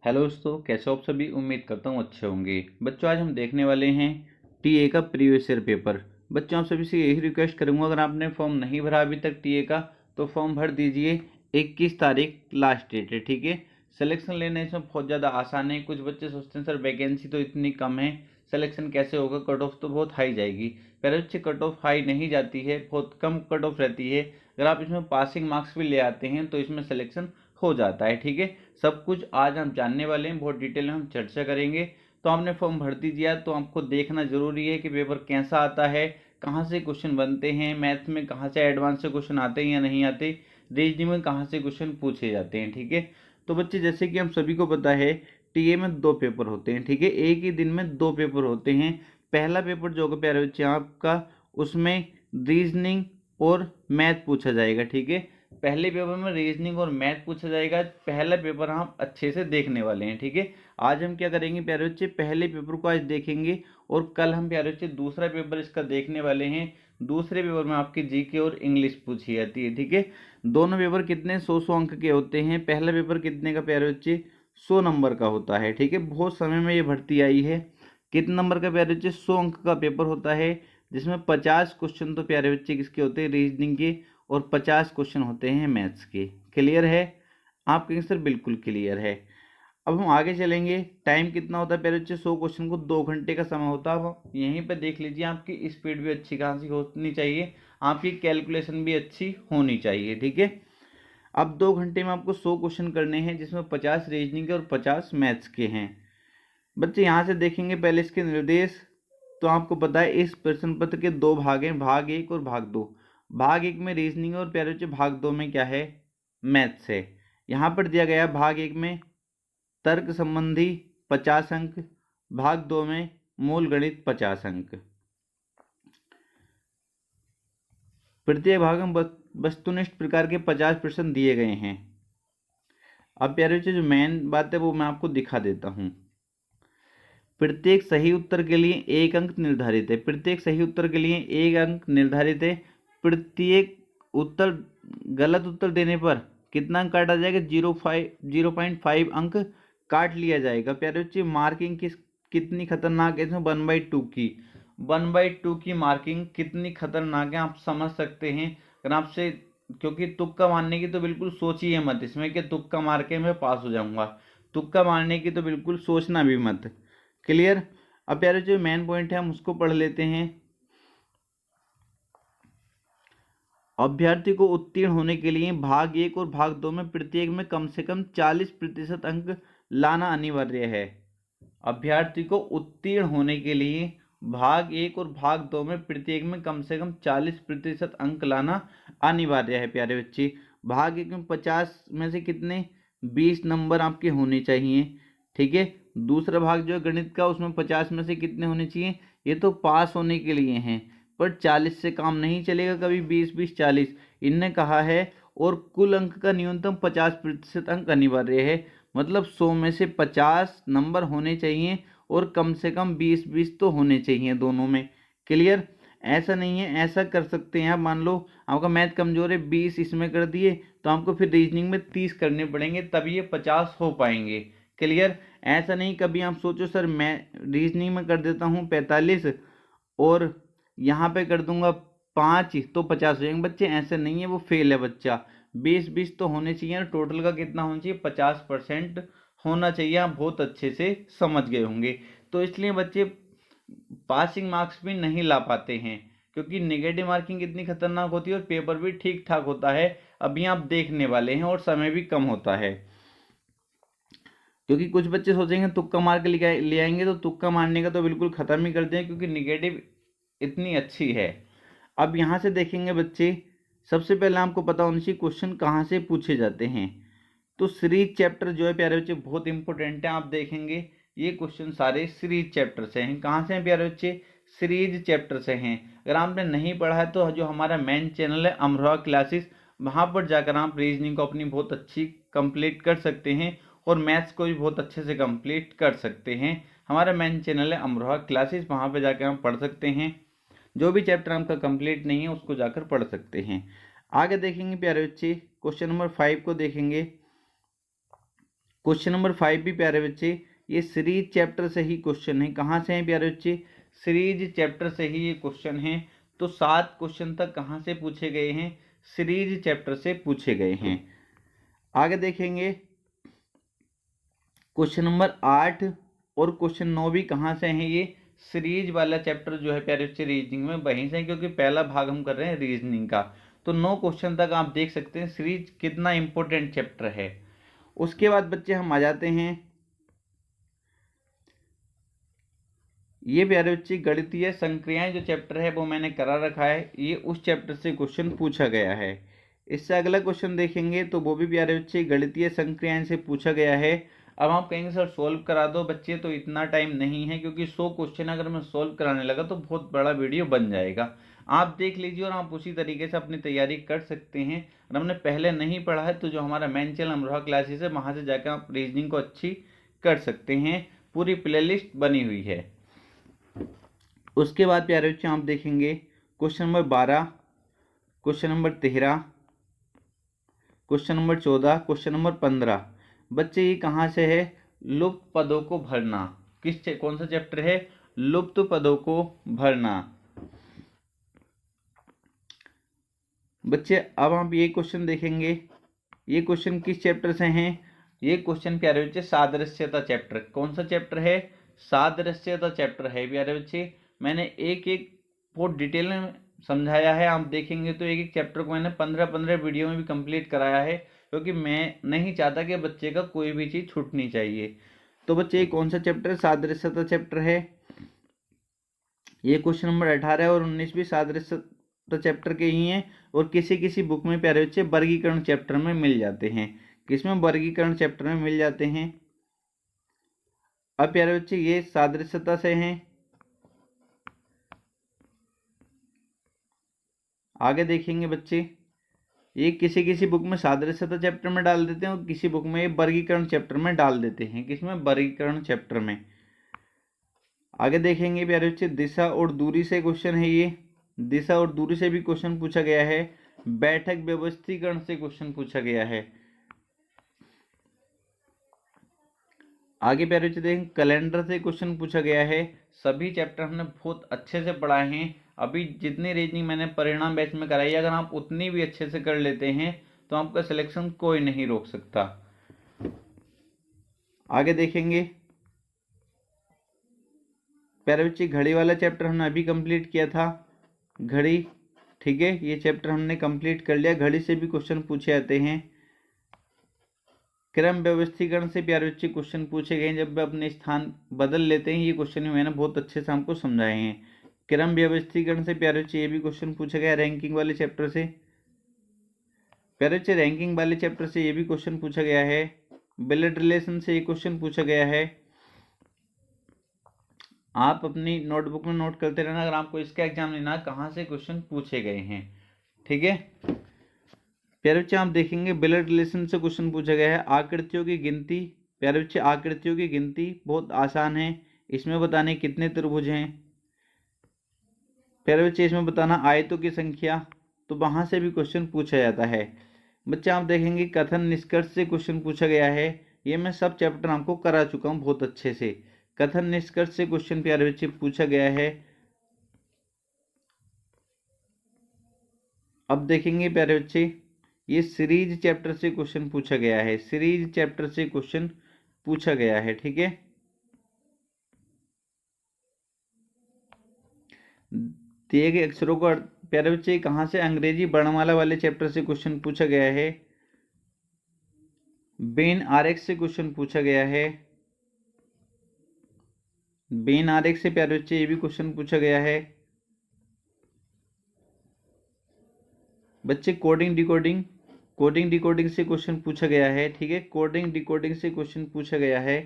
Hello दोस्तों, कैसे हो आप सभी। उम्मीद करता हूँ अच्छे होंगे। बच्चों, आज हम देखने वाले हैं टीए का प्रीवियस ईयर पेपर। बच्चों, आप सभी से यही रिक्वेस्ट करूंगा, अगर आपने फॉर्म नहीं भरा अभी तक टीए का तो फॉर्म भर दीजिए। 21 तारीख लास्ट डेट है, ठीक है। सिलेक्शन लेना इसमें बहुत ज़्यादा आसान है। कुछ बच्चे सोचते हैं सर वैकेंसी तो इतनी कम है, सिलेक्शन कैसे होगा, कट ऑफ तो बहुत हाई जाएगी। पर बच्चे कट ऑफ हाई नहीं जाती है, बहुत कम कट ऑफ रहती है। अगर आप इसमें पासिंग मार्क्स भी ले आते हैं तो इसमें सिलेक्शन हो जाता है, ठीक है। सब कुछ आज हम जानने वाले हैं, बहुत डिटेल में हम चर्चा करेंगे। तो आपने फॉर्म भर दिया तो आपको देखना जरूरी है कि पेपर कैसा आता है, कहाँ से क्वेश्चन बनते हैं, मैथ में कहाँ से एडवांस से क्वेश्चन आते हैं या नहीं आते, रीजनिंग में कहाँ से क्वेश्चन पूछे जाते हैं, ठीक है। तो बच्चे, जैसे कि हम सभी को पता है टीए में 2 पेपर होते हैं, ठीक है। एक ही दिन में 2 पेपर होते हैं। पहला पेपर जो होगा प्यारे बच्चे आपका, उसमें रीजनिंग और मैथ पूछा जाएगा, ठीक है। पहले पेपर में रीजनिंग और मैथ पूछा जाएगा। पहला पेपर हम अच्छे से देखने वाले हैं, ठीक है। आज हम क्या करेंगे प्यारे बच्चे, पहले पेपर को आज देखेंगे और कल हम प्यारे बच्चे दूसरा पेपर इसका देखने वाले हैं। दूसरे पेपर में आपकी जीके और इंग्लिश पूछी जाती है, ठीक है। दोनों पेपर कितने 100 अंक के होते हैं। पहला पेपर कितने का प्यारे बच्चे, 100 नंबर का होता है, ठीक है। बहुत समय में ये भर्ती आई है। कितने नंबर का प्यारे बच्चे, 100 अंक का पेपर होता है, जिसमें 50 क्वेश्चन तो प्यारे बच्चे किसके होते हैं, रीजनिंग के, और 50 क्वेश्चन होते हैं मैथ्स के। क्लियर है। आप कहेंगे सर बिल्कुल क्लियर है। अब हम आगे चलेंगे। टाइम कितना होता है प्यारे बच्चे, 100 क्वेश्चन को 2 घंटे का समय होता है। अब यहीं पर देख लीजिए, आपकी स्पीड भी अच्छी खासी होनी चाहिए, आपकी कैलकुलेशन भी अच्छी होनी चाहिए, ठीक है। अब 2 घंटे में आपको 100 क्वेश्चन करने हैं, जिसमें 50 रीजनिंग के और 50 मैथ्स के हैं। बच्चे यहाँ से देखेंगे पहले इसके निर्देश। तो आपको पता है इस प्रश्न पत्र के 2 भाग हैं, भाग 1 और भाग 2। भाग 1 में रीजनिंग और प्यारे बच्चे भाग 2 में क्या है, मैथ्स है। यहाँ पर दिया गया भाग 1 में तर्क संबंधी 50 अंक, भाग 2 में मूल गणित 50 अंक। प्रत्येक भाग में वस्तुनिष्ठ प्रकार के 50 प्रश्न दिए गए हैं। अब प्यारे बच्चे, जो मेन बात है वो मैं आपको दिखा देता हूँ। प्रत्येक सही उत्तर के लिए 1 अंक निर्धारित है। प्रत्येक सही उत्तर के लिए 1 अंक निर्धारित है। प्रत्येक उत्तर गलत उत्तर देने पर कितना अंक काटा जाएगा, 0.5 अंक काट लिया जाएगा। प्यारे बच्चे, मार्किंग कितनी खतरनाक है इसमें, 1/2 की 1/2 की मार्किंग कितनी खतरनाक है आप समझ सकते हैं। अगर आपसे, क्योंकि तुक्का मारने की तो बिल्कुल सोचिए मत इसमें कि तुक्का मार के मैं पास हो जाऊंगा। तुक्का मारने की तो बिल्कुल सोचना भी मत। क्लियर। अब प्यारे जो मेन पॉइंट है हम उसको पढ़ लेते हैं। अभ्यर्थी को उत्तीर्ण होने के लिए भाग 1 और भाग 2 में प्रत्येक में कम से कम 40% अंक लाना अनिवार्य है। अभ्यर्थी को उत्तीर्ण होने के लिए भाग 1 और भाग 2 में प्रत्येक में कम से कम 40% अंक लाना अनिवार्य है। प्यारे बच्चे, भाग 1 में 50 में से कितने, 20 नंबर आपके होने चाहिए, ठीक है। दूसरा भाग जो है गणित का, उसमें 50 में से कितने होने चाहिए, ये तो पास होने के लिए हैं, पर 40 से काम नहीं चलेगा कभी, 20-20-40 इनने कहा है। और कुल अंक का न्यूनतम 50% अंक अनिवार्य है। मतलब 100 में से 50 नंबर होने चाहिए और कम से कम 20-20 तो होने चाहिए दोनों में। क्लियर। ऐसा नहीं है, ऐसा कर सकते हैं आप, मान लो आपका मैथ कमजोर है, 20 इसमें कर दिए तो आपको फिर रीजनिंग में 30 करने पड़ेंगे, तभी ये 50 हो पाएंगे। क्लियर। ऐसा नहीं कभी आप सोचो सर मैं रीजनिंग में कर देता हूँ 45 और यहाँ पे कर दूंगा 5 तो 50 हो जाएंगे। बच्चे ऐसे नहीं है, वो फेल है बच्चा। 20-20 तो होने चाहिए, टोटल का कितना होना चाहिए, 50% होना चाहिए। आप बहुत अच्छे से समझ गए होंगे। तो इसलिए बच्चे पासिंग मार्क्स भी नहीं ला पाते हैं, क्योंकि नेगेटिव मार्किंग कितनी खतरनाक होती है और पेपर भी ठीक ठाक होता है। अभी आप देखने वाले हैं, और समय भी कम होता है। क्योंकि कुछ बच्चे सोचेंगे तुक्का मार के ले आएंगे, तो तुक्का मारने का तो बिल्कुल खत्म ही कर दें, क्योंकि निगेटिव इतनी अच्छी है। अब यहाँ से देखेंगे बच्चे, सबसे पहले आपको पता होना चाहिए क्वेश्चन कहाँ से पूछे जाते हैं। तो सीरीज चैप्टर जो है प्यारे बच्चे बहुत इंपॉर्टेंट है। आप देखेंगे ये क्वेश्चन सारे सीरीज चैप्टर से हैं। कहाँ से हैं प्यारे बच्चे, सीरीज चैप्टर से हैं। अगर आपने नहीं पढ़ा है तो जो हमारा मेन चैनल है अमरोहा क्लासेस, वहाँ पर जाकर आप रीजनिंग को अपनी बहुत अच्छी कंप्लीट कर सकते हैं और मैथ्स को भी बहुत अच्छे से कंप्लीट कर सकते हैं। हमारा मेन चैनल है अमरोहा क्लासेस, वहाँ पर जाकर आप पढ़ सकते हैं। जो भी चैप्टर आपका कंप्लीट नहीं है उसको जाकर पढ़ सकते हैं। आगे देखेंगे प्यारे बच्चे, क्वेश्चन नंबर 5 को देखेंगे। क्वेश्चन नंबर 5 भी प्यारे बच्चे ये सीरीज चैप्टर से ही क्वेश्चन है। कहाँ से हैं प्यारे बच्चे? सीरीज चैप्टर से ही ये क्वेश्चन है। तो 7 क्वेश्चन तक कहाँ से पूछे गए हैं? सीरीज चैप्टर से पूछे गए हैं। आगे देखेंगे क्वेश्चन नंबर 8 और क्वेश्चन 9 भी कहाँ से हैं? ये सीरीज वाला चैप्टर जो है प्यारे बच्चे रीजनिंग में वहीं से, क्योंकि पहला भाग हम कर रहे हैं रीजनिंग का। तो 9 क्वेश्चन तक आप देख सकते हैं सीरीज कितना इंपॉर्टेंट चैप्टर है। उसके बाद बच्चे हम आ जाते हैं, ये प्यारे बच्चे गणितीय संक्रियाएं जो चैप्टर है वो मैंने करा रखा है। ये उस चैप्टर से क्वेश्चन पूछा गया है। इससे अगला क्वेश्चन देखेंगे तो वो भी प्यारे बच्चे गणितीय संक्रियाएं से पूछा गया है। अब आप कहेंगे सर सोल्व करा दो बच्चे, तो इतना टाइम नहीं है, क्योंकि 100 क्वेश्चन अगर मैं सोल्व कराने लगा तो बहुत बड़ा वीडियो बन जाएगा। आप देख लीजिए और आप उसी तरीके से अपनी तैयारी कर सकते हैं। और हमने पहले नहीं पढ़ा है तो जो हमारा मेन चैनल अमरोहा क्लासेस है वहाँ से जाकर आप रीजनिंग को अच्छी कर सकते हैं। पूरी प्लेलिस्ट बनी हुई है। उसके बाद प्यारे बच्चे आप देखेंगे question number 12, question number 13, question number 14, question number 15। बच्चे ये कहाँ से है? लुप्त पदों को भरना। कौन सा चैप्टर है? लुप्त पदों को भरना। बच्चे अब आप ये क्वेश्चन देखेंगे, ये क्वेश्चन किस चैप्टर से हैं? ये क्वेश्चन प्यारे बच्चे सादृश्यता चैप्टर। कौन सा चैप्टर है? सादृश्यता चैप्टर है प्यारे बच्चे। मैंने एक एक बहुत डिटेल में समझाया है। आप देखेंगे तो एक एक चैप्टर को मैंने 15-15 वीडियो में भी कंप्लीट कराया है, क्योंकि मैं नहीं चाहता कि बच्चे का कोई भी चीज़ छूटनी चाहिए। तो बच्चे ये कौन सा चैप्टर है? सादृश्यता चैप्टर है। ये क्वेश्चन नंबर 18 और 19 भी सादृश्यता चैप्टर के ही हैं। और किसी किसी बुक में प्यारे बच्चे वर्गीकरण चैप्टर में मिल जाते हैं। किसमें? वर्गीकरण चैप्टर में मिल जाते हैं। अब प्यारे बच्चे ये सादृश्यता से हैं। आगे देखेंगे बच्चे, ये किसी किसी बुक में सादृश्यता चैप्टर में डाल देते हैं और किसी बुक में ये वर्गीकरण चैप्टर में डाल देते हैं। किसमें? वर्गीकरण चैप्टर में। आगे देखेंगे प्यारे बच्चे दिशा और दूरी से क्वेश्चन है। ये दिशा और दूरी से भी क्वेश्चन पूछा गया है। बैठक व्यवस्थीकरण से क्वेश्चन पूछा गया है। आगे प्यारे बच्चे देखें कैलेंडर से क्वेश्चन पूछा गया है। सभी चैप्टर हमने बहुत अच्छे से पढ़ाए हैं। अभी जितनी रीजनिंग मैंने परिणाम बैच में कराई, अगर आप उतनी भी अच्छे से कर लेते हैं तो आपका सिलेक्शन कोई नहीं रोक सकता। आगे देखेंगे प्यारे बच्चे घड़ी वाला चैप्टर हमने अभी कंप्लीट किया था। घड़ी, ठीक है, ये चैप्टर हमने कंप्लीट कर लिया। घड़ी से भी क्वेश्चन पूछे जाते हैं। क्रम व्यवस्थीकरण से प्यारे बच्चे क्वेश्चन पूछे गए हैं, जब वे अपने स्थान बदल लेते हैं। ये क्वेश्चन भी मैंने बहुत अच्छे से हमको समझाए हैं। क्रम व्यवस्थीकरण से प्यारे बच्चे ये भी क्वेश्चन पूछा गया रैंकिंग वाले चैप्टर से। प्यारे बच्चे रैंकिंग वाले चैप्टर से ये भी क्वेश्चन पूछा गया है। ब्लड रिलेशन से ये क्वेश्चन पूछा गया है। आप अपनी नोटबुक में नोट करते रहना, अगर आपको इसका एग्जाम लेना कहाँ से क्वेश्चन पूछे गए हैं। ठीक है प्यारे बच्चे, आप देखेंगे ब्लड रिलेशन से क्वेश्चन पूछा गया है। आकृतियों की गिनती। प्यारे बच्चे आकृतियों की गिनती बहुत आसान है। इसमें बताने कितने त्रिभुज हैं। प्यारे बच्चे इसमें बताना आयतों की संख्या। तो वहां से भी क्वेश्चन पूछा जाता है। बच्चे आप देखेंगे कथन निष्कर्ष से क्वेश्चन पूछा गया है। ये मैं सब चैप्टर आपको करा चुका हूँ बहुत अच्छे से। कथन निष्कर्ष से क्वेश्चन प्यारे बच्चे पूछा गया है। अब देखेंगे प्यारे बच्चे ये सीरीज चैप्टर से क्वेश्चन पूछा गया है। सीरीज चैप्टर से क्वेश्चन पूछा गया है। ठीक है, दिए गए अक्षरों को प्यारे बच्चे कहाँ से? अंग्रेजी वर्णमाला वाले चैप्टर से क्वेश्चन पूछा गया है। बेन आरेख से क्वेश्चन पूछा गया है। बेन आरेख से प्यारे बच्चे ये भी क्वेश्चन पूछा गया है। बच्चे कोडिंग डिकोडिंग, कोडिंग डिकोडिंग से क्वेश्चन पूछा गया है। ठीक है, कोडिंग डिकोडिंग से क्वेश्चन पूछा गया है।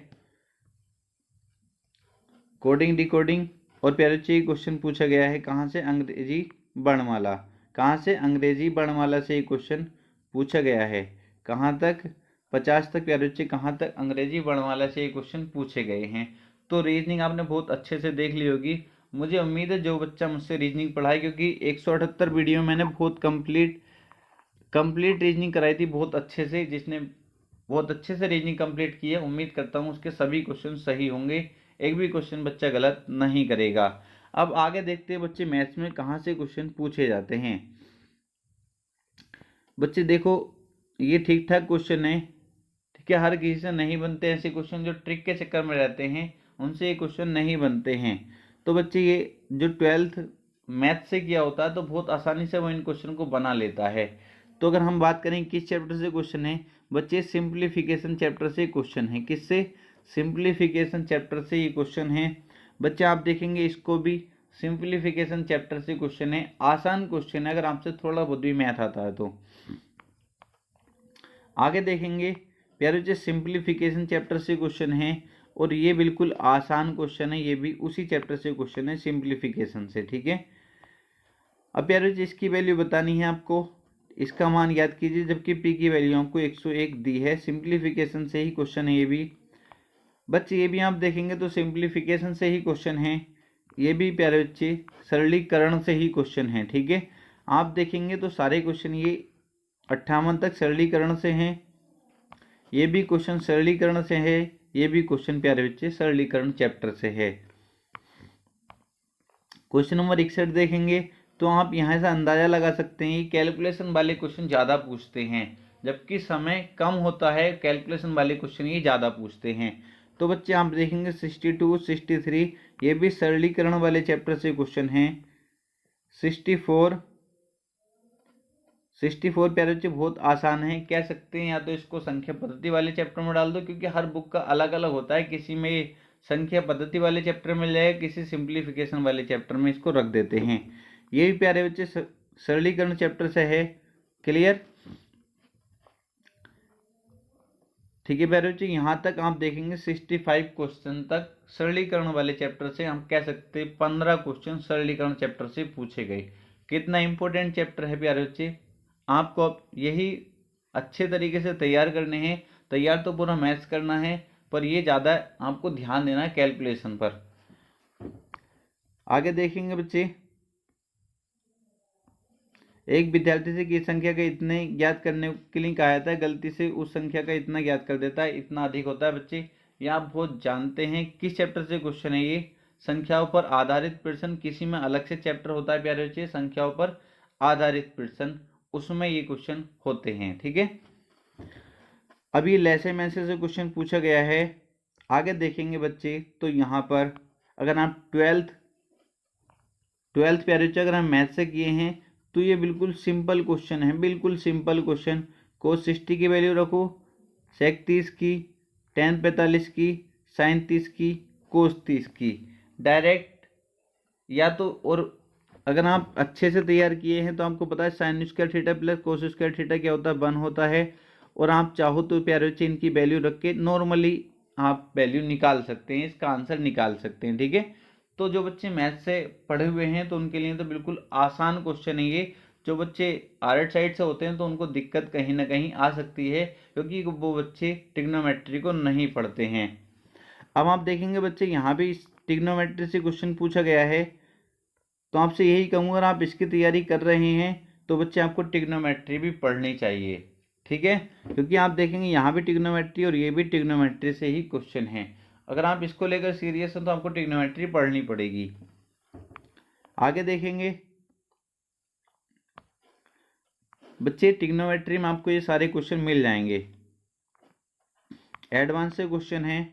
कोडिंग डिकोडिंग और प्यारे बच्चे क्वेश्चन पूछा गया है कहाँ से? अंग्रेजी वर्णमाला। कहाँ से? अंग्रेजी वर्णमाला से क्वेश्चन पूछा गया है। कहाँ तक? 50 तक प्यारे बच्चे कहाँ तक अंग्रेजी वर्णमाला से क्वेश्चन पूछे गए हैं। तो रीजनिंग आपने बहुत अच्छे से देख ली होगी। मुझे उम्मीद है जो बच्चा मुझसे रीजनिंग पढ़ाए, क्योंकि 178 वीडियो मैंने बहुत कंप्लीट रीजनिंग कराई थी बहुत अच्छे से। जिसने बहुत अच्छे से रीजनिंग कंप्लीट की है। उम्मीद करता हूँ उसके सभी क्वेश्चन सही होंगे, एक भी क्वेश्चन बच्चा गलत नहीं करेगा। अब आगे देखते हैं बच्चे मैथ्स में कहाँ से क्वेश्चन पूछे जाते हैं। बच्चे देखो ये ठीक ठाक क्वेश्चन है, ठीक है, हर किसी से नहीं बनते ऐसे क्वेश्चन, जो ट्रिक के चक्कर में रहते हैं उनसे ये क्वेश्चन नहीं बनते हैं। तो बच्चे ये जो 12th मैथ से किया होता है तो बहुत आसानी से वो इन क्वेश्चन को बना लेता है। तो अगर हम बात करें किस चैप्टर से क्वेश्चन है, बच्चे सिंप्लीफिकेशन चैप्टर से क्वेश्चन है। किससे? सिंप्लीफिकेशन चैप्टर से ये क्वेश्चन है। बच्चे आप देखेंगे इसको भी सिंप्लीफिकेशन चैप्टर से क्वेश्चन है। आसान क्वेश्चन है अगर आपसे थोड़ा बहुत भी मैथ आता है तो। आगे देखेंगे प्यारे बच्चे सिंप्लीफिकेशन चैप्टर से क्वेश्चन है और ये बिल्कुल आसान क्वेश्चन है, ये भी उसी चैप्टर से क्वेश्चन है सिंप्लीफिकेशन से, ठीक है। अब प्यारे बच्चे इसकी वैल्यू बतानी है आपको, इसका मान याद कीजिए, जबकि पी की वैल्यू आपको 101 दी है। सिंप्लीफिकेशन से ही क्वेश्चन है ये भी। बच्चे ये भी आप देखेंगे तो सिंप्लीफिकेशन से ही क्वेश्चन है, ये भी प्यारे बच्चे सरलीकरण से ही क्वेश्चन है, ठीक है। आप देखेंगे तो सारे क्वेश्चन ये 58 तक सरलीकरण से हैं, ये भी क्वेश्चन सरलीकरण से है, ये भी क्वेश्चन प्यारे बच्चे सरलीकरण चैप्टर से है। क्वेश्चन नंबर 61 देखेंगे तो आप यहाँ से अंदाजा लगा सकते हैं कैलकुलेशन वाले क्वेश्चन ज़्यादा पूछते हैं, जबकि समय कम होता है कैलकुलेशन वाले क्वेश्चन ये ज़्यादा पूछते हैं। तो बच्चे आप देखेंगे 62, 63 ये भी सरलीकरण वाले चैप्टर से क्वेश्चन हैं। 64 प्यारे बच्चे बहुत आसान है, कह सकते हैं या तो इसको संख्या पद्धति वाले चैप्टर में डाल दो, क्योंकि हर बुक का अलग अलग होता है, किसी में संख्या पद्धति वाले चैप्टर में जाएगा, किसी सिंप्लीफिकेशन वाले चैप्टर में इसको रख देते हैं। ये भी प्यारे बच्चे सरलीकरण चैप्टर से है। क्लियर? ठीक है प्यारे बच्चे, यहाँ तक आप देखेंगे 65 क्वेश्चन तक सरलीकरण वाले चैप्टर से, हम कह सकते हैं 15 क्वेश्चन सरलीकरण चैप्टर से पूछे गए। कितना इंपॉर्टेंट चैप्टर है प्यारे बच्चे, आपको अब यही अच्छे तरीके से तैयार करने हैं। तैयार तो पूरा मैथ्स करना है, पर ये ज़्यादा आपको ध्यान देना है कैलकुलेशन पर। आगे देखेंगे बच्चे, एक विद्यार्थी से किस संख्या का इतने ज्ञात करने के लिए कहा जाता है, गलती से उस संख्या का इतना ज्ञात कर देता है, इतना अधिक होता है। बच्चे ये आप बहुत जानते हैं, किस चैप्टर से क्वेश्चन है ये, संख्याओं पर आधारित प्रश्न। किसी में अलग से चैप्टर होता है प्यारे बच्चे संख्याओं पर आधारित प्रश्न, उसमें ये क्वेश्चन होते हैं, ठीक है। अभी लेसे मैसे से क्वेश्चन पूछा गया है। आगे देखेंगे बच्चे तो यहाँ पर अगर आप ट्वेल्थ प्यारे बच्चे अगर हम मैथ से किए हैं तो ये बिल्कुल सिंपल क्वेश्चन है, बिल्कुल सिंपल क्वेश्चन। कोस 60 की वैल्यू रखो, सेक 30 की, टेन 45 की, साइन 30 की, कोस 30 की, डायरेक्ट। या तो और अगर आप अच्छे से तैयार किए हैं तो आपको पता है sine square theta plus cos square theta क्या होता है, 1 होता है। और आप चाहो तो प्यारे बच्चे इनकी वैल्यू रख के नॉर्मली आप वैल्यू निकाल सकते हैं, इसका आंसर निकाल सकते हैं, ठीक है। तो जो बच्चे मैथ से पढ़े हुए हैं तो उनके लिए तो बिल्कुल आसान क्वेश्चन है ये। जो बच्चे आर्ट साइड से होते हैं तो उनको दिक्कत कहीं ना कहीं आ सकती है, क्योंकि वो बच्चे ट्रिग्नोमेट्री को नहीं पढ़ते हैं। अब आप देखेंगे बच्चे यहाँ भी ट्रिग्नोमेट्री से क्वेश्चन पूछा गया है, तो आपसे यही कहूँगा अगर आप इसकी तैयारी कर रहे हैं तो बच्चे आपको ट्रिग्नोमेट्री भी पढ़नी चाहिए, ठीक है। क्योंकि आप देखेंगे यहाँ भी ट्रिग्नोमेट्री और ये भी ट्रिग्नोमेट्री से ही क्वेश्चन है। अगर आप इसको लेकर सीरियस हैं तो आपको ट्रिग्नोमेट्री पढ़नी पड़ेगी। आगे देखेंगे बच्चे ट्रिग्नोमेट्री में आपको ये सारे क्वेश्चन मिल जाएंगे। एडवांस से क्वेश्चन है,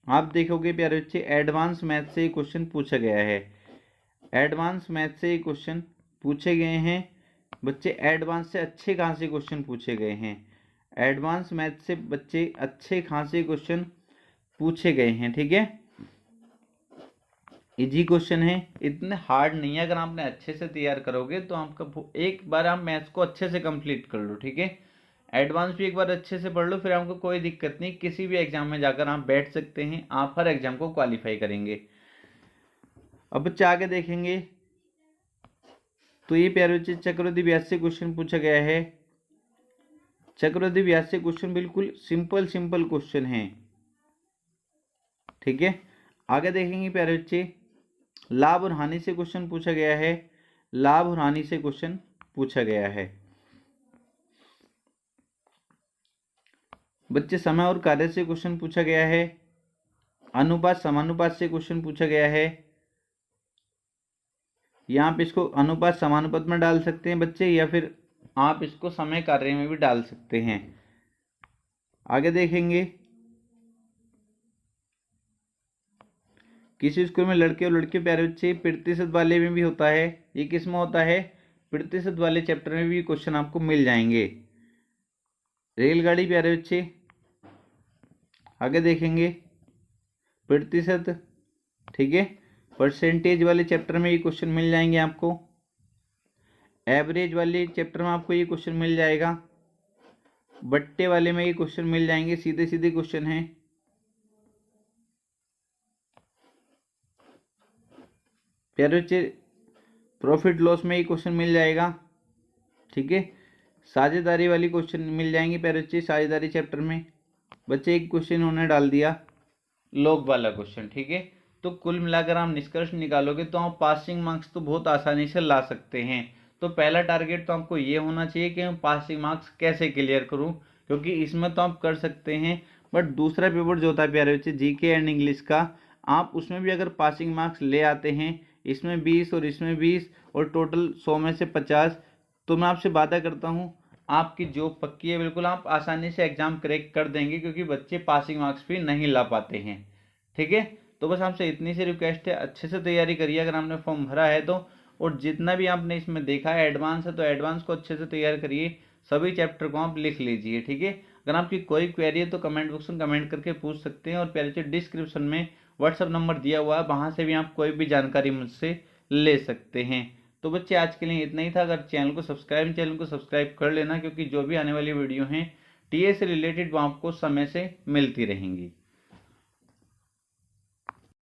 आप देखोगे प्यारे बच्चे एडवांस मैथ से क्वेश्चन पूछा गया है। एडवांस मैथ से क्वेश्चन पूछे गए हैं बच्चे, एडवांस से अच्छे खासे क्वेश्चन पूछे गए हैं। एडवांस मैथ से बच्चे अच्छे खासे क्वेश्चन पूछे गए हैं, ठीक है। इजी क्वेश्चन है, इतने हार्ड नहीं है। अगर आपने अच्छे से तैयार करोगे तो आपका एक बार आप मैथ्स को अच्छे से कंप्लीट कर लो, ठीक है। एडवांस भी एक बार अच्छे से पढ़ लो, फिर आपको कोई दिक्कत नहीं, किसी भी एग्जाम में जाकर आप बैठ सकते हैं, आप हर एग्जाम को क्वालिफाई करेंगे। अब बच्चे आगे देखेंगे तो ये प्यारे बच्चे चक्रवृद्धि ब्याज से क्वेश्चन पूछा गया है। चक्रवृद्धि ब्याज से क्वेश्चन बिल्कुल सिंपल क्वेश्चन है, ठीक है। आगे देखेंगे प्यारे बच्चे लाभ और हानि से क्वेश्चन पूछा गया है। लाभ और हानि से क्वेश्चन पूछा गया है। बच्चे समय और कार्य से क्वेश्चन पूछा गया है, अनुपात समानुपात से क्वेश्चन पूछा गया है। या आप इसको अनुपात समानुपात में डाल सकते हैं बच्चे, या फिर आप इसको समय कार्य में भी डाल सकते हैं। आगे देखेंगे, किसी स्कूल में लड़के और लड़के प्यारे बच्चे प्रतिशत वाले में भी होता है। ये किस में होता है? प्रतिशत वाले चैप्टर में भी क्वेश्चन आपको मिल जाएंगे। रेलगाड़ी प्यारे बच्चे, आगे देखेंगे प्रतिशत, ठीक है, परसेंटेज वाले चैप्टर में ये क्वेश्चन मिल जाएंगे आपको। एवरेज वाले चैप्टर में आपको ये क्वेश्चन मिल जाएगा। बट्टे वाले में ये क्वेश्चन मिल जाएंगे, सीधे सीधे क्वेश्चन हैं। प्यारे बच्चे प्रॉफिट लॉस में ये क्वेश्चन मिल जाएगा, ठीक है। साझेदारी वाली क्वेश्चन मिल जाएंगे प्यारे बच्चे साझेदारी चैप्टर में। बच्चे एक क्वेश्चन उन्होंने डाल दिया लोग वाला क्वेश्चन, ठीक है। तो कुल मिलाकर आप निष्कर्ष निकालोगे तो आप पासिंग मार्क्स तो बहुत आसानी से ला सकते हैं। तो पहला टारगेट तो आपको ये होना चाहिए कि मैं पासिंग मार्क्स कैसे क्लियर करूं, क्योंकि इसमें तो आप कर सकते हैं, बट दूसरा पेपर जो होता है प्यारे बच्चे जीके एंड इंग्लिश का, आप उसमें भी अगर पासिंग मार्क्स ले आते हैं, इसमें 20 और इसमें 20 और टोटल 100 में से 50, तो मैं आपसे वादा करता हूँ आपकी जॉब पक्की है। बिल्कुल आप आसानी से एग्जाम क्रैक कर देंगे, क्योंकि बच्चे पासिंग मार्क्स भी नहीं ला पाते हैं, ठीक है। तो बस आपसे इतनी सी रिक्वेस्ट है, अच्छे से तैयारी करिए अगर आपने फॉर्म भरा है तो। और जितना भी आपने इसमें देखा है एडवांस है, तो एडवांस को अच्छे से तैयार करिए, सभी चैप्टर को आप लिख लीजिए, ठीक है। अगर आपकी कोई क्वेरी है तो कमेंट बॉक्स में कमेंट करके पूछ सकते हैं। और पहले डिस्क्रिप्शन में व्हाट्सअप नंबर दिया हुआ है, वहाँ से भी आप कोई भी जानकारी मुझसे ले सकते हैं। तो बच्चे आज के लिए इतना ही था। अगर चैनल को सब्सक्राइब कर लेना, क्योंकि जो भी आने वाली वीडियो हैं टीए से रिलेटेड वो आपको समय से मिलती रहेंगी।